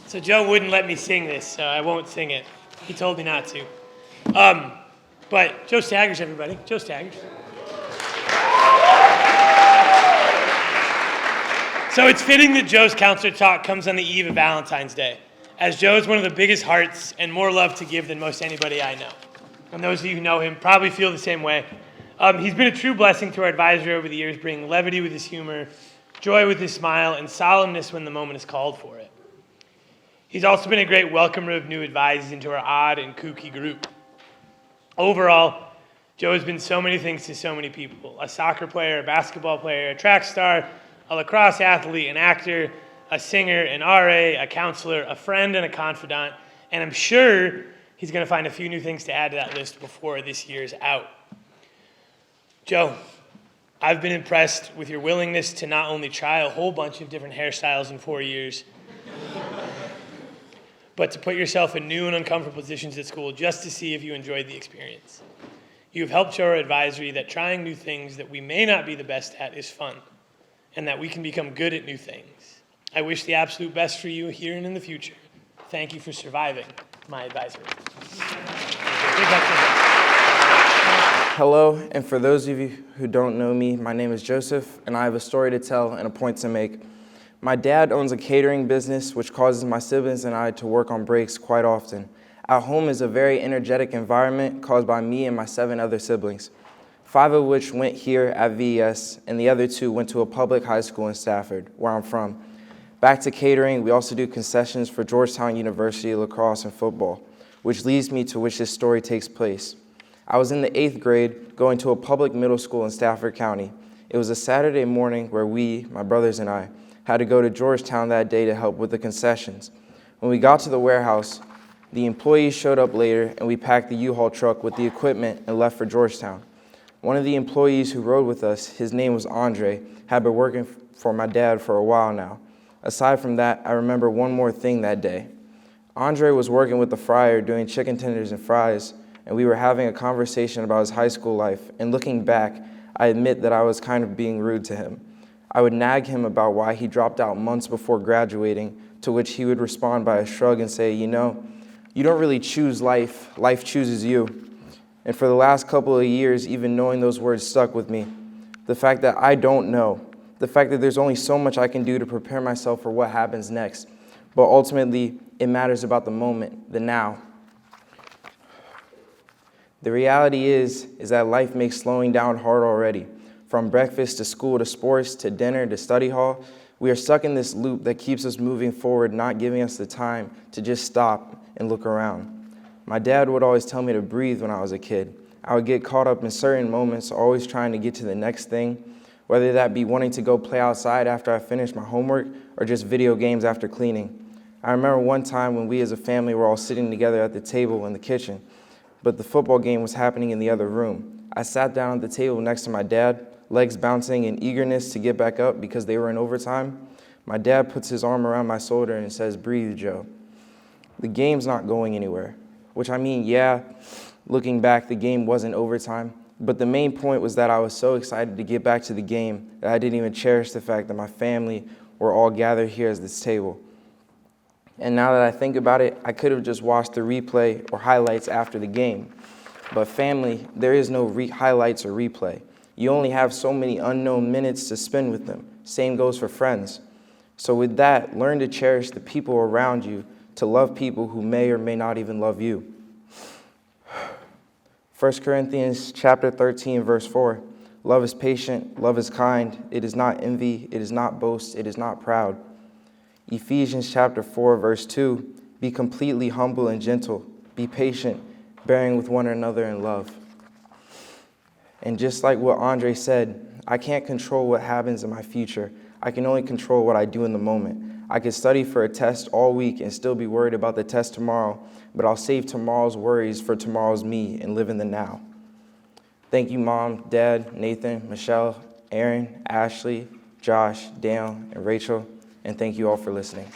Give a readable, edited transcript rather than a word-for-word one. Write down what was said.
So Joe wouldn't let me sing this, so I won't sing it. He told me not to. But Joe Staggers, everybody. Joe Staggers. So it's fitting that Joe's counselor talk comes on the eve of Valentine's Day, as Joe's one of the biggest hearts and more love to give than most anybody I know. And those of you who know him probably feel the same way. He's been a true blessing to our advisory over the years, bringing levity with his humor, joy with his smile, and solemnness when the moment is called for it. He's also been a great welcomer of new advisees into our odd and kooky group. Overall, Joe has been so many things to so many people: a soccer player, a basketball player, a track star, a lacrosse athlete, an actor, a singer, an RA, a counselor, a friend, and a confidant. And I'm sure he's going to find a few new things to add to that list before this year's out. Joe, I've been impressed with your willingness to not only try a whole bunch of different hairstyles in 4 years, but to put yourself in new and uncomfortable positions at school just to see if you enjoyed the experience. You've helped show our advisory that trying new things that we may not be the best at is fun, and that we can become good at new things. I wish the absolute best for you here and in the future. Thank you for surviving my advisory. Hello, and for those of you who don't know me, my name is Joseph, and I have a story to tell and a point to make. My dad owns a catering business, which causes my siblings and I to work on breaks quite often. Our home is a very energetic environment caused by me and my 7 other siblings, 5 of which went here at VES, and the other 2 went to a public high school in Stafford, where I'm from. Back to catering, we also do concessions for Georgetown University lacrosse and football, which leads me to which this story takes place. I was in the 8th grade going to a public middle school in Stafford County. It was a Saturday morning where we, my brothers and I, had to go to Georgetown that day to help with the concessions. When we got to the warehouse, the employees showed up later and we packed the U-Haul truck with the equipment and left for Georgetown. One of the employees who rode with us, his name was Andre, had been working for my dad for a while now. Aside from that, I remember one more thing that day. Andre was working with the fryer doing chicken tenders and fries, and we were having a conversation about his high school life, and looking back, I admit that I was kind of being rude to him. I would nag him about why he dropped out months before graduating, to which he would respond by a shrug and say, you don't really choose life, life chooses you. And for the last couple of years, even knowing those words stuck with me. The fact that I don't know, the fact that there's only so much I can do to prepare myself for what happens next, but ultimately, it matters about the moment, the now. The reality is that life makes slowing down hard already. From breakfast to school to sports to dinner to study hall, we are stuck in this loop that keeps us moving forward, not giving us the time to just stop and look around. My dad would always tell me to breathe when I was a kid. I would get caught up in certain moments, always trying to get to the next thing, whether that be wanting to go play outside after I finished my homework or just video games after cleaning. I remember one time when we as a family were all sitting together at the table in the kitchen, but the football game was happening in the other room. I sat down at the table next to my dad, legs bouncing in eagerness to get back up because they were in overtime. My dad puts his arm around my shoulder and says, "Breathe, Joe. The game's not going anywhere." Which, I mean, yeah, looking back, the game wasn't overtime. But the main point was that I was so excited to get back to the game that I didn't even cherish the fact that my family were all gathered here at this table. And now that I think about it, I could have just watched the replay or highlights after the game. But family, there is no highlights or replay. You only have so many unknown minutes to spend with them. Same goes for friends. So with that, learn to cherish the people around you, to love people who may or may not even love you. 1 Corinthians chapter 13, verse 4. Love is patient, love is kind, it is not envy, it is not boast, it is not proud. Ephesians chapter 4, verse 2. Be completely humble and gentle, be patient, bearing with one another in love. And just like what Andre said, I can't control what happens in my future. I can only control what I do in the moment. I could study for a test all week and still be worried about the test tomorrow, but I'll save tomorrow's worries for tomorrow's me and live in the now. Thank you, Mom, Dad, Nathan, Michelle, Aaron, Ashley, Josh, Dale, and Rachel, and thank you all for listening.